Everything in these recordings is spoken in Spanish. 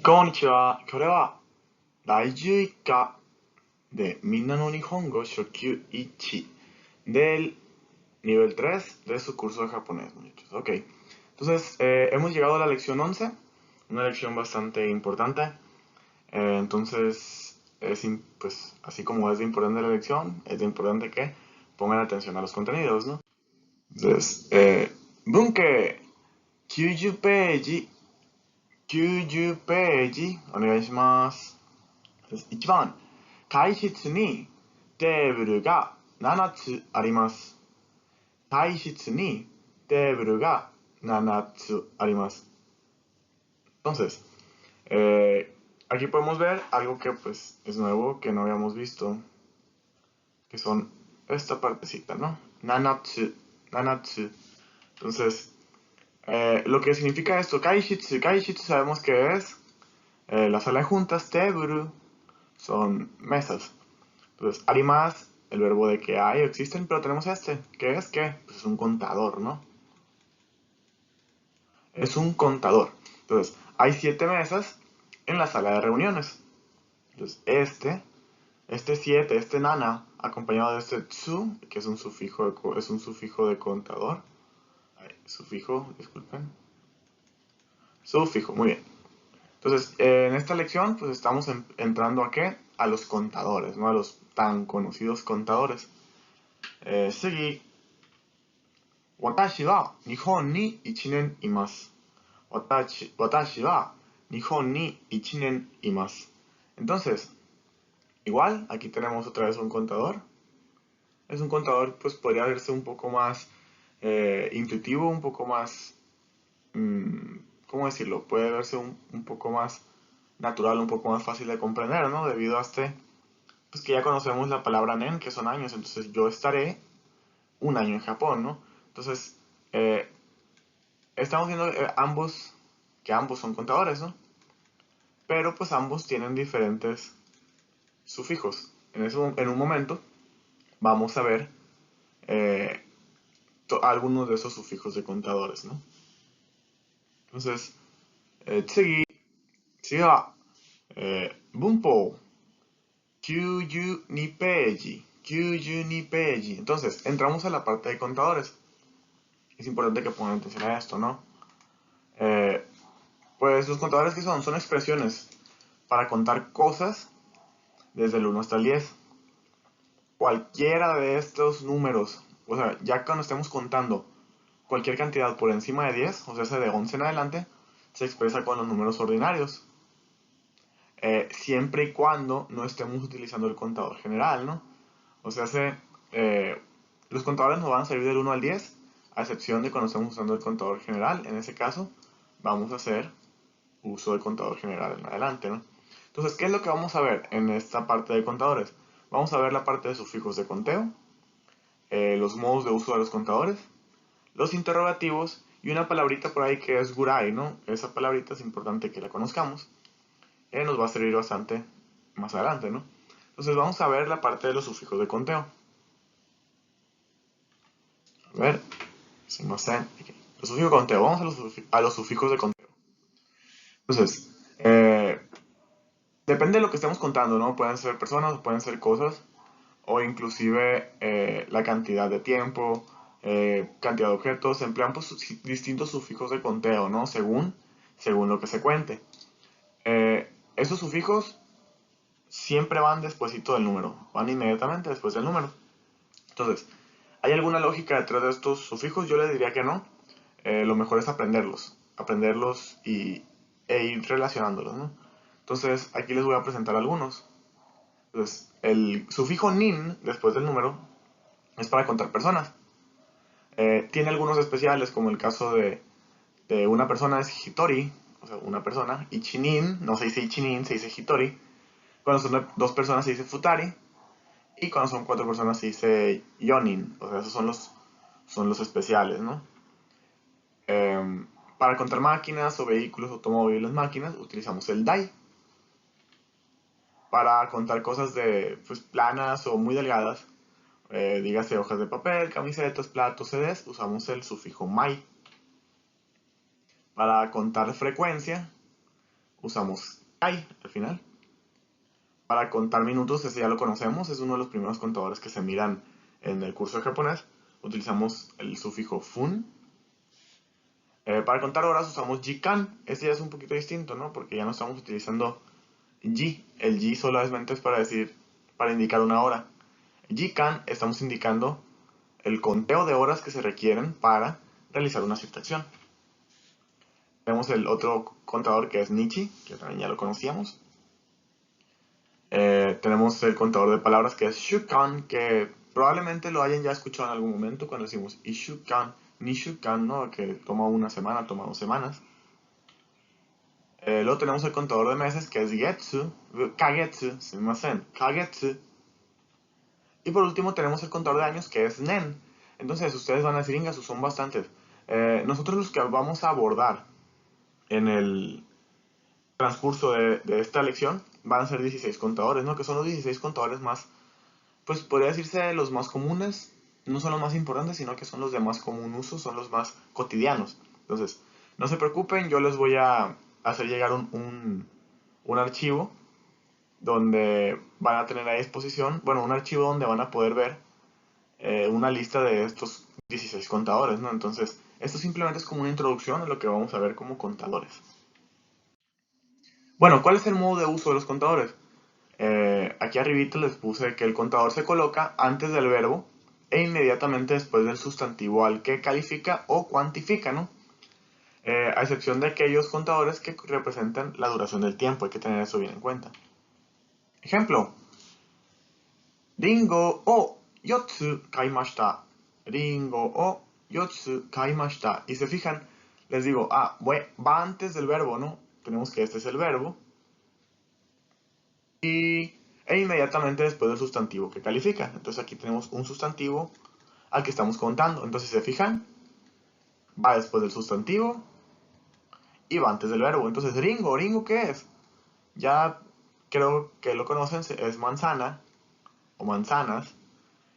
Konnichiwa. これは第11課de Minna no Nihongo Shokyu 1 del nivel 3 de su curso de japonés, muchachos. Ok, entonces hemos llegado a la lección 11, una lección bastante importante. Entonces, pues, así como es de importante la lección, es de importante que pongan atención a los contenidos, ¿no? Entonces, Bunke 90ページ90ページお願いします。1番、会室にテーブルが7つあります。会室にテーブルが7つあります。Entonces, aquí podemos ver algo que pues es nuevo, que no habíamos visto, que son esta partecita, ¿no? Nanatsu, nanatsu. Entonces, lo que significa esto, kaishitsu, kaishitsu sabemos que es la sala de juntas, teburu, son mesas. Entonces, arimas, el verbo de que hay o existen, pero tenemos este, que es que pues es un contador, ¿no? Es un contador. Entonces, hay 7 mesas en la sala de reuniones. Entonces, este 7, este nana, acompañado de este tsu, que es un sufijo de contador. Sufijo, disculpen. Sufijo, muy bien. Entonces, en esta lección, pues estamos entrando a ¿qué? A los contadores, ¿no? A los tan conocidos contadores. Seguí. Watashi wa Nihon ni 1年います。Watashi wa Nihon ni 1年います。Entonces, igual, aquí tenemos otra vez un contador. Es un contador, pues podría verse un poco más intuitivo, un poco más, ¿cómo decirlo? Puede verse un poco más natural, un poco más fácil de comprender, ¿no? Debido a pues que ya conocemos la palabra nen, que son años, entonces yo estaré un año en Japón, ¿no? Entonces, estamos viendo que ambos son contadores, ¿no? Pero pues ambos tienen diferentes sufijos. En un momento vamos a ver algunos de esos sufijos de contadores, ¿no? Entonces,次は、文法92ページ92ページ Entonces, entramos a la parte de contadores. Es importante que pongan atención a esto, ¿no? Pues los contadores, ¿qué son? Son expresiones para contar cosas desde el 1 hasta el 10. Cualquiera de estos números, o sea, ya cuando estemos contando cualquier cantidad por encima de 10, o sea, de 11 en adelante, se expresa con los números ordinarios. Siempre y cuando no estemos utilizando el contador general, ¿no? O sea, los contadores nos van a servir del 1 al 10, a excepción de cuando estemos usando el contador general. En ese caso, vamos a hacer uso del contador general en adelante, ¿no? Entonces, ¿qué es lo que vamos a ver en esta parte de contadores? Vamos a ver la parte de sufijos de conteo, los modos de uso de los contadores, los interrogativos y una palabrita por ahí que es gurai, ¿no? Esa palabrita es importante que la conozcamos. Nos va a servir bastante más adelante, ¿no? Entonces vamos a ver la parte de los sufijos de conteo. A ver, si no sé. Okay. Los sufijos de conteo. Vamos a los sufijos de conteo. Entonces, depende de lo que estemos contando, ¿no? Pueden ser personas, pueden ser cosas, o inclusive la cantidad de tiempo, cantidad de objetos. Se emplean pues, distintos sufijos de conteo, ¿no? Según lo que se cuente. Esos sufijos siempre van despuesito del número, van inmediatamente después del número. Entonces, ¿hay alguna lógica detrás de estos sufijos? Yo les diría que no. Lo mejor es aprenderlos e ir relacionándolos, ¿no? Entonces, aquí les voy a presentar algunos. Entonces, el sufijo nin, después del número, es para contar personas. Tiene algunos especiales, como el caso de una persona es hitori, o sea, una persona. Ichinin, no se dice ichinin, se dice hitori. Cuando son 2 personas se dice futari. Y cuando son 4 personas se dice yonin. O sea, esos son los especiales, ¿no? Para contar máquinas o vehículos, automóviles, máquinas, utilizamos el dai. Para contar cosas pues, planas o muy delgadas, dígase hojas de papel, camisetas, platos, CDs, usamos el sufijo mai. Para contar frecuencia, usamos kai al final. Para contar minutos, ese ya lo conocemos, es uno de los primeros contadores que se miran en el curso de japonés. Utilizamos el sufijo fun. Para contar horas usamos jikan, este ya es un poquito distinto, ¿no? Porque ya no estamos utilizando ji. El ji solamente es para indicar una hora. Jikan estamos indicando el conteo de horas que se requieren para realizar una cierta acción. Tenemos el otro contador que es Nichi, que también ya lo conocíamos. Tenemos el contador de palabras que es Shukan, que probablemente lo hayan ya escuchado en algún momento cuando decimos Ishukan, Nishukan, ¿no? Que toma una semana, toma 2 semanas. Luego tenemos el contador de meses que es Getsu, Kagetsu, Kagetsu. Y por último tenemos el contador de años que es Nen. Entonces ustedes van a decir, Ingasu, son bastantes. Nosotros los que vamos a abordar en el transcurso de esta lección van a ser 16 contadores, ¿no? Que son los 16 contadores más, pues podría decirse los más comunes. No son los más importantes, sino que son los de más común uso, son los más cotidianos. Entonces, no se preocupen, yo les voy a hacer llegar un archivo donde van a tener a disposición, bueno, un archivo donde van a poder ver una lista de estos 16 contadores, ¿no? Entonces, esto simplemente es como una introducción a lo que vamos a ver como contadores. Bueno, ¿cuál es el modo de uso de los contadores? Aquí arribita les puse que el contador se coloca antes del verbo e inmediatamente después del sustantivo al que califica o cuantifica, ¿no? A excepción de aquellos contadores que representan la duración del tiempo, hay que tener eso bien en cuenta. Ejemplo, Ringo o yotsu kaimashita. Ringo o yotsu kaimashita. Y se fijan, les digo, va antes del verbo, ¿no? Tenemos que este es el verbo. E inmediatamente después del sustantivo que califica. Entonces aquí tenemos un sustantivo al que estamos contando. Entonces, si se fijan, va después del sustantivo y va antes del verbo. Entonces, Ringo, ¿Ringo qué es? Ya creo que lo conocen, es manzana o manzanas.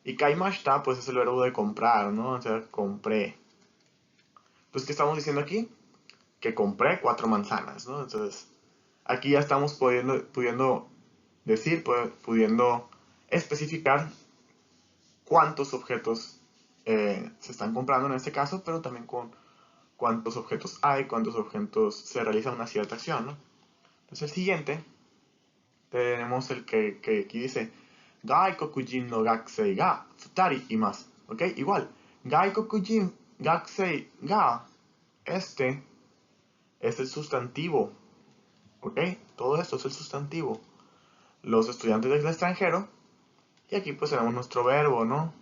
Y kaimashita, pues es el verbo de comprar, ¿no? O sea, compré. Entonces, ¿qué estamos diciendo aquí? Que compré 4 manzanas, ¿no? Entonces, aquí ya estamos pudiendo decir, pudiendo especificar cuántos objetos se están comprando en este caso, pero también con cuántos objetos hay, cuántos objetos se realiza una cierta acción, ¿no? Entonces el siguiente, tenemos el que aquí dice, Gaikokujin no gakusei ga futari imasu, ¿ok? Igual, Gaikokujin gakusei ga, este es el sustantivo, ¿ok? Todo esto es el sustantivo. Los estudiantes del extranjero, y aquí pues tenemos nuestro verbo, ¿no?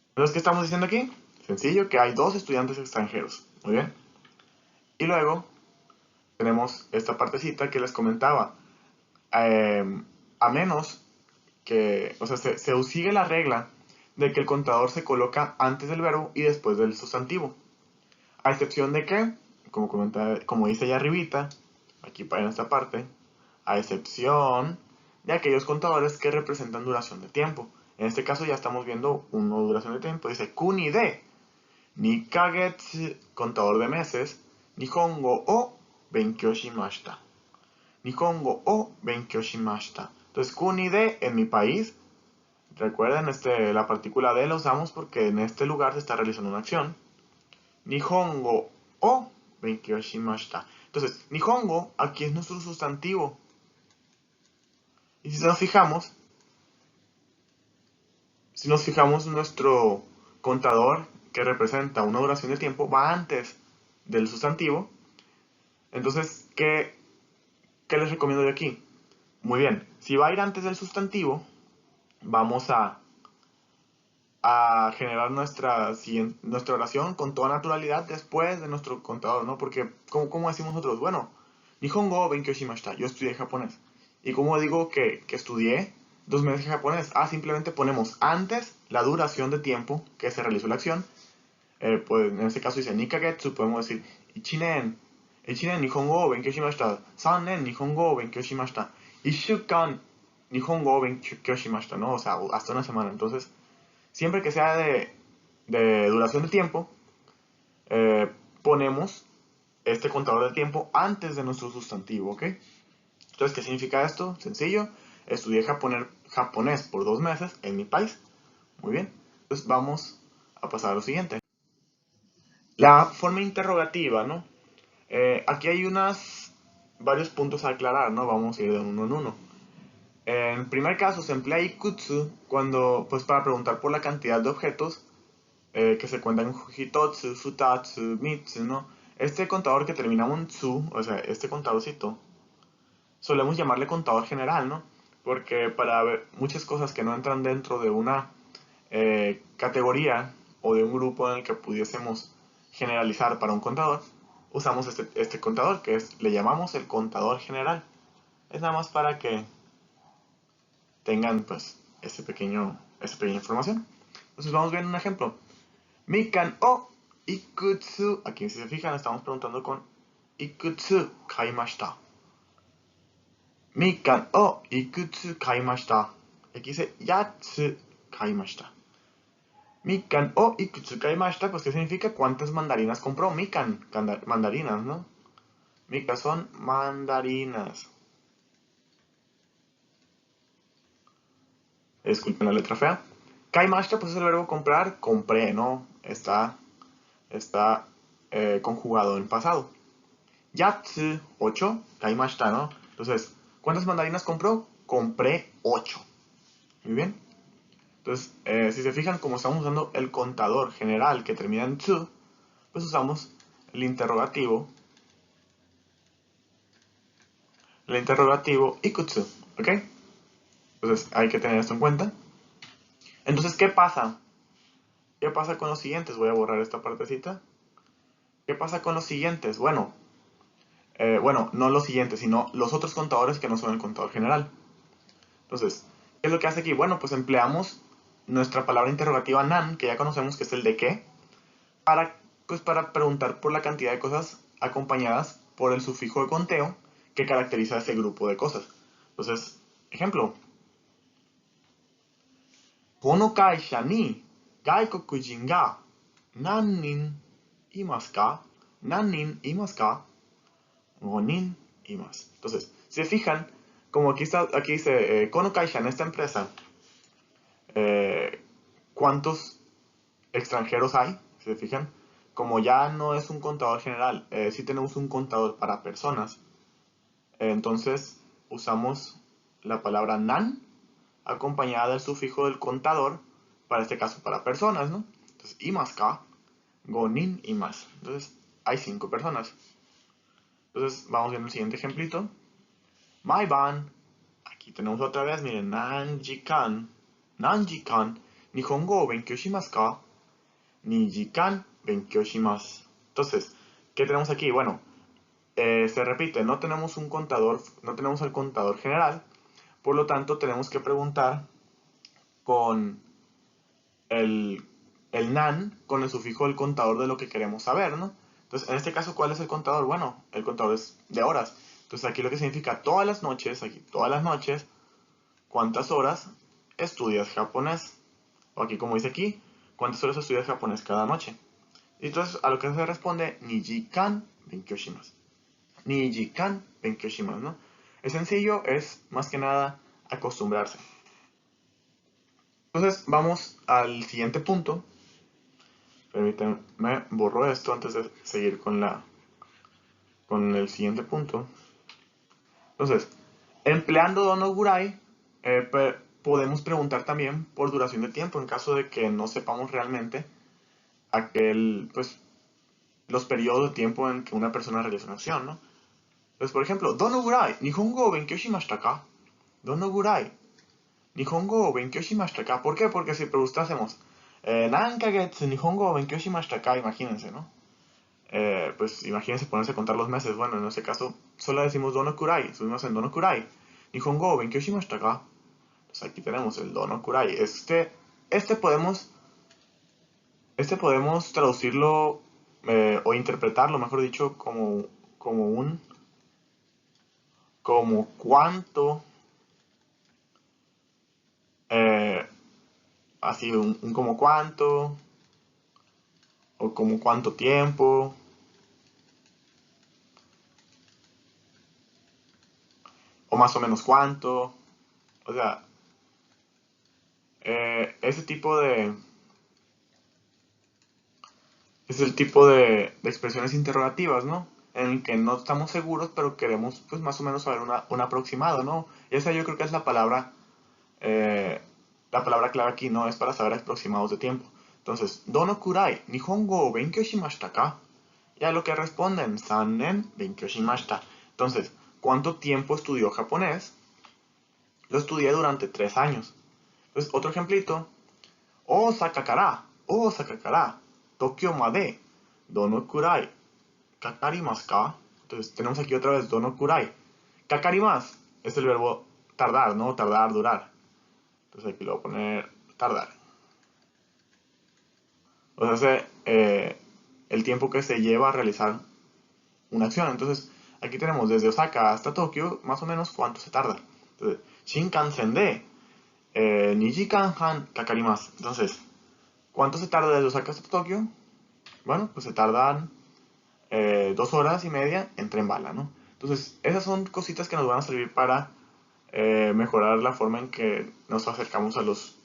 Entonces, ¿qué estamos diciendo aquí? Sencillo, que hay 2 estudiantes extranjeros. Muy bien. Y luego tenemos esta partecita que les comentaba. A menos que, o sea, se sigue la regla de que el contador se coloca antes del verbo y después del sustantivo. A excepción de que, como dice allá arribita, aquí para en esta parte, a excepción de aquellos contadores que representan duración de tiempo. En este caso ya estamos viendo una duración de tiempo. Dice kuni de Nikagetsu, contador de meses, Nihongo o benkyou shimashita. Nihongo o benkyou shimashita. Entonces, kuni de en mi país. Recuerden, la partícula de la usamos porque en este lugar se está realizando una acción. Nihongo o benkyou shimashita. Entonces, Nihongo aquí es nuestro sustantivo. Y si nos fijamos, nuestro contador que representa una duración de tiempo va antes del sustantivo. Entonces, ¿qué les recomiendo yo aquí? Muy bien, si va a ir antes del sustantivo, vamos a generar nuestra oración con toda naturalidad después de nuestro contador, ¿no? Porque, ¿cómo decimos nosotros? Bueno, Nihongo benkyou shimashita, yo estudié japonés. ¿Y cómo digo que estudié 2 meses de japonés? Simplemente ponemos antes la duración de tiempo que se realizó la acción. Pues en este caso dice Nikagetsu, podemos decir Ichinen. Ichinen Nihongo o benkyou shimashita. 3nen Nihongo o benkyou shimashita. 1週間 Nihongo o benkyou shimashita, ¿no? O sea, hasta una semana. Entonces, siempre que sea de duración de tiempo, ponemos este contador del tiempo antes de nuestro sustantivo, ¿ok? Entonces, ¿qué significa esto? Sencillo. Estudié japonés por 2 meses en mi país. Muy bien. Entonces, vamos a pasar a lo siguiente. La forma interrogativa, ¿no? Aquí hay varios puntos a aclarar, ¿no? Vamos a ir de uno en uno. En el primer caso se emplea ikutsu pues para preguntar por la cantidad de objetos que se cuentan en hitotsu, futatsu, mitsu, ¿no? Este contador que termina en tsu, o sea, este contadorcito, solemos llamarle contador general, ¿no? Porque para ver muchas cosas que no entran dentro de una categoría o de un grupo en el que pudiésemos generalizar para un contador, usamos este contador le llamamos el contador general. Es nada más para que tengan pues esa pequeña información. Entonces vamos viendo un ejemplo. Mikan o ikutsu. Aquí si se fijan estamos preguntando con ikutsu kaimashita. Mikan o ikutsu kaimashita. Aquí dice yatsu kaimashita. Mikan o ikutsu kaimashita, pues ¿qué significa? ¿Cuántas mandarinas compró? Mikan, mandarinas, ¿no? Mikan son mandarinas. Disculpen la letra fea. Kaimashita, pues es el verbo comprar, compré, ¿no? Está conjugado en pasado. Yatsu, 8, kaimashita, ¿no? Entonces, ¿cuántas mandarinas compró? Compré 8. Muy bien. Entonces, si se fijan, como estamos usando el contador general que termina en tsu, pues usamos el interrogativo ikutsu, ¿ok? Entonces, hay que tener esto en cuenta. Entonces, ¿qué pasa? ¿Qué pasa con los siguientes? Voy a borrar esta partecita. ¿Qué pasa con los siguientes? Bueno, no los siguientes, sino los otros contadores que no son el contador general. Entonces, ¿qué es lo que hace aquí? Bueno, pues empleamos nuestra palabra interrogativa nan, que ya conocemos que es el de qué, para preguntar por la cantidad de cosas acompañadas por el sufijo de conteo que caracteriza ese grupo de cosas. Entonces, ejemplo. Kono kaisha ni gaikokujin ga nannin imasu ka? Nannin imasu ka? 5 nin imasu. Entonces, si se fijan, como aquí dice Kono kaisha, en esta empresa, ¿cuántos extranjeros hay? Si se fijan, como ya no es un contador general, sí tenemos un contador para personas, entonces usamos la palabra nan acompañada del sufijo del contador, para este caso para personas, ¿no? Entonces, imasu ka, 5 nin imasu. Entonces, hay 5 personas. Entonces, vamos viendo el siguiente ejemplito. Maiban. Aquí tenemos otra vez, miren, nanjikan, nihongo o benkyou shimasu ka? 2 時間 benkyou shimasu. Entonces, ¿qué tenemos aquí? Bueno, se repite, no tenemos un contador, no tenemos el contador general, por lo tanto tenemos que preguntar con el nan, con el sufijo del contador de lo que queremos saber, ¿no? Entonces, en este caso, ¿cuál es el contador? Bueno, el contador es de horas. Entonces, aquí lo que significa todas las noches, ¿cuántas horas estudias japonés? O aquí, como dice aquí, ¿cuántas horas estudias japonés cada noche? Y entonces, a lo que se responde, 2 時間 benkyou shimasu. 2 時間 benkyou shimasu, ¿no? Es sencillo, es más que nada acostumbrarse. Entonces, vamos al siguiente punto. Permítanme, borro esto antes de seguir con el siguiente punto. Entonces, empleando donogurai, podemos preguntar también por duración de tiempo en caso de que no sepamos realmente los periodos de tiempo en que una persona realiza una acción, ¿no? Entonces, por ejemplo, donogurai, nihongo o benkyou shimashita ka? Donogurai, nihongo o benkyou shimashita ka? ¿Por qué? Porque si preguntásemos, nankagetsu nihongo o benkyou shimashita ka, imagínense, ¿no? Pues imagínense ponerse a contar los meses. Bueno, en ese caso solo decimos donokurai, subimos en donokurai. Nihongo o benkyou shimashita ka? Pues aquí tenemos el donokurai. Este podemos traducirlo o interpretarlo, mejor dicho, como cuánto, así un como cuánto, o como cuánto tiempo, más o menos cuánto. O sea, ese tipo de... Es el tipo de expresiones interrogativas, ¿no? En el que no estamos seguros, pero queremos, pues, más o menos saber un aproximado, ¿no? Y esa yo creo que es la palabra clave aquí, ¿no? Es para saber aproximados de tiempo. Entonces, Dono kurai, Nihongo o benkyou shimashita ka? Y a lo que responden, Sannen benkyou shimashita. Entonces, ¿cuánto tiempo estudió japonés? Lo estudié durante 3 años. Entonces, otro ejemplito. Osaka kara, Tokio made, dono kurai kakarimasu ka? Entonces, tenemos aquí otra vez dono kurai. Kakarimasu es el verbo tardar, ¿no? Tardar, durar. Entonces, aquí lo voy a poner tardar. O sea, el tiempo que se lleva a realizar una acción. Entonces, aquí tenemos desde Osaka hasta Tokio, más o menos cuánto se tarda. Entonces, Shinkansen de 2 時間半 kakarimasu. Entonces, ¿cuánto se tarda desde Osaka hasta Tokio? Bueno, pues se tardan 2 horas y media en tren bala, ¿no? Entonces, esas son cositas que nos van a servir para mejorar la forma en que nos acercamos a los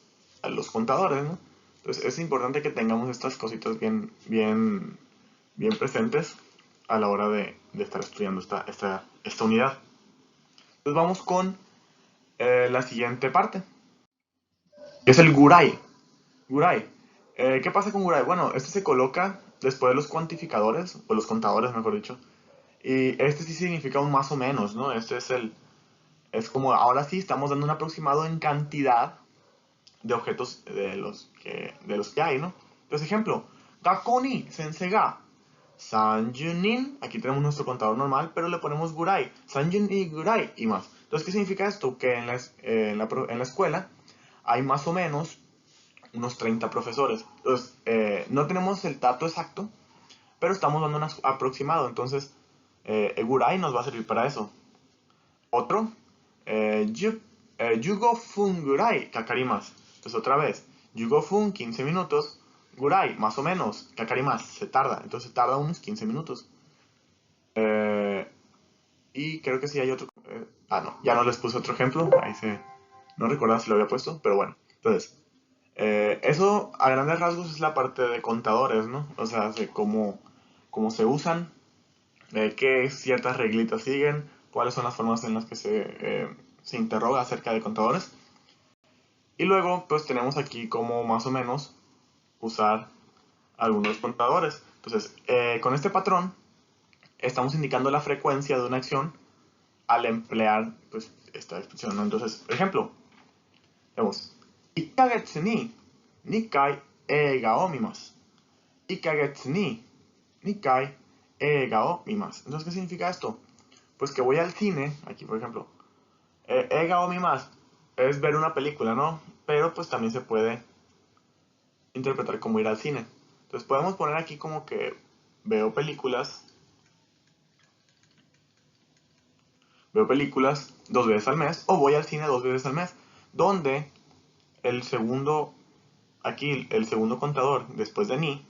contadores, ¿no? Entonces, es importante que tengamos estas cositas bien presentes a la hora de estar estudiando esta unidad. Entonces, vamos con la siguiente parte, que es el Gurai. Gurai. ¿Qué pasa con Gurai? Bueno, este se coloca después de los cuantificadores, o los contadores, mejor dicho. Y este sí significa un más o menos, ¿no? Es como, ahora sí, estamos dando un aproximado en cantidad de objetos de los que hay, ¿no? Entonces, ejemplo, Gakko ni sensei ga 30 nin, aquí tenemos nuestro contador normal, pero le ponemos gurai, 30 ni gurai y más. Entonces, ¿qué significa esto? Que en la escuela hay más o menos unos 30 profesores. Entonces, no tenemos el dato exacto, pero estamos dando un aproximado. Entonces, el gurai nos va a servir para eso. Otro, 15 分ぐらいかかります. Entonces, otra vez, 15分, 15 minutos, gurai, más o menos, kakarimas, se tarda. Entonces, tarda unos 15 minutos. Y creo que sí hay otro. No, ya no les puse otro ejemplo. No recordaba si lo había puesto, pero bueno. Entonces, eso a grandes rasgos es la parte de contadores, ¿no? O sea, de cómo se usan, qué ciertas reglitas siguen, cuáles son las formas en las que se interroga acerca de contadores. Y luego, pues tenemos aquí cómo más o menos usar algunos contadores. Entonces, con este patrón, estamos indicando la frecuencia de una acción al emplear, pues, esta expresión, ¿no? Entonces, por ejemplo, vemos, 1ヶ月に2回映画を見ます。1ヶ月に2回映画を見ます。Entonces, ¿qué significa esto? Pues que voy al cine, aquí por ejemplo, eiga o mimas es ver una película, ¿no? Pero pues también se puede interpretar como ir al cine. Entonces podemos poner aquí como que veo películas 2 veces al mes o voy al cine 2 veces al mes, donde aquí el segundo contador después de ni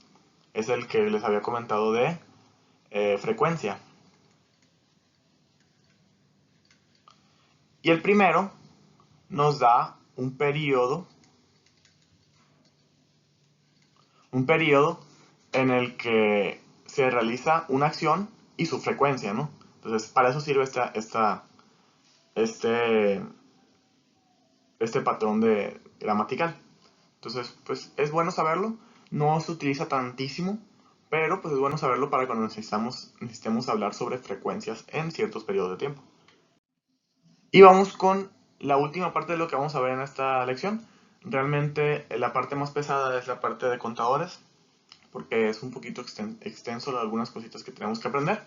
es el que les había comentado de frecuencia. Y el primero nos da un periodo en el que se realiza una acción y su frecuencia, ¿no? Entonces, para eso sirve este, este patrón gramatical. Entonces, pues es bueno saberlo. No se utiliza tantísimo, pero pues es bueno saberlo para cuando necesitemos hablar sobre frecuencias en ciertos periodos de tiempo. Y vamos con la última parte de lo que vamos a ver en esta lección. Realmente la parte más pesada es la parte de contadores, porque es un poquito extenso algunas cositas que tenemos que aprender,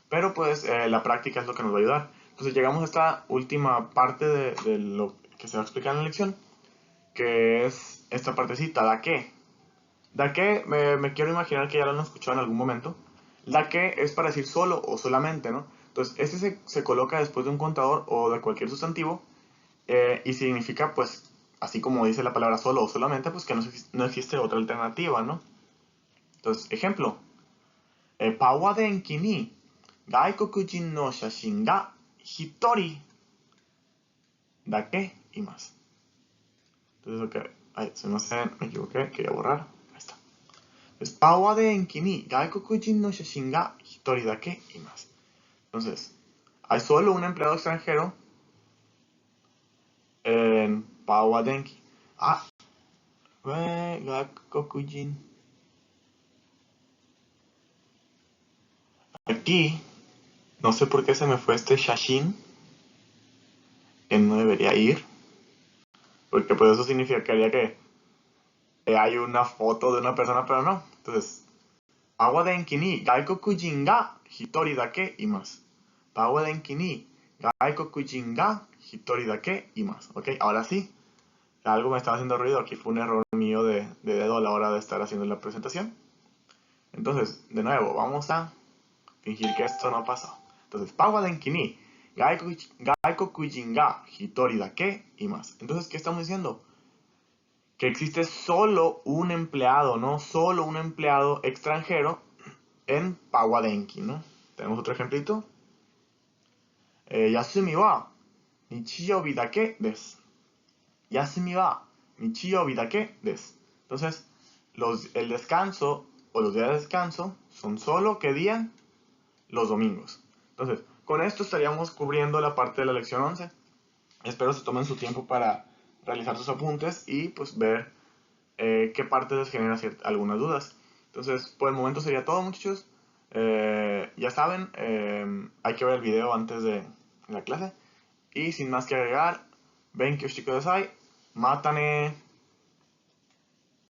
pero pues la práctica es lo que nos va a ayudar. Entonces llegamos a esta última parte de lo que se va a explicar en la lección, que es esta partecita, ¿da qué? ¿Da qué? Me quiero imaginar que ya lo han escuchado en algún momento. ¿Da qué? Es para decir solo o solamente, ¿no? Entonces, este se coloca después de un contador o de cualquier sustantivo y significa, pues, así como dice la palabra solo o solamente, pues que no existe otra alternativa, ¿no? Entonces, ejemplo, Pawa denki ni gaikokujin no shashin ga hitori dake imasu. Entonces, ok, ay, se me equivoqué, quería borrar. Ahí está. Entonces, Pawa Denki ni gaikokujin no shashin ga hitori dake imasu. Entonces, hay solo un empleado extranjero en Pawa Denki. Ah, gaikokujin. Aquí, no sé por qué se me fue este shashin, que no debería ir, porque pues eso significaría que hay una foto de una persona, pero no. Entonces, Pawa Denki ni gaikokujin ga hitori dake imasu. Pawa Denki ni gaikokujin ga hitori dake imasu. Ok, ahora sí. Algo me estaba haciendo ruido. Aquí fue un error mío de dedo a la hora de estar haciendo la presentación. Entonces, de nuevo, vamos a fingir que esto no pasó. Entonces, Pawa Denki ni gaikokujin ga hitori dake imasu. Entonces, ¿qué estamos diciendo? Que existe solo un empleado, ¿no? Solo un empleado extranjero en Pawa Denki, ¿no? Tenemos otro ejemplito. Yasumi wa nichiyoubi dake desu. Yasumi wa nichiyoubi dake desu. Entonces, el descanso o los días de descanso son solo, ¿qué día? Los domingos. Entonces, con esto estaríamos cubriendo la parte de la lección 11. Espero se tomen su tiempo para realizar sus apuntes y pues ver qué parte les genera algunas dudas. Entonces, por el momento sería todo, muchachos. Ya saben, hay que ver el video antes de la clase. Y sin más que agregar, Benkyo shite kudasai. Mata ne.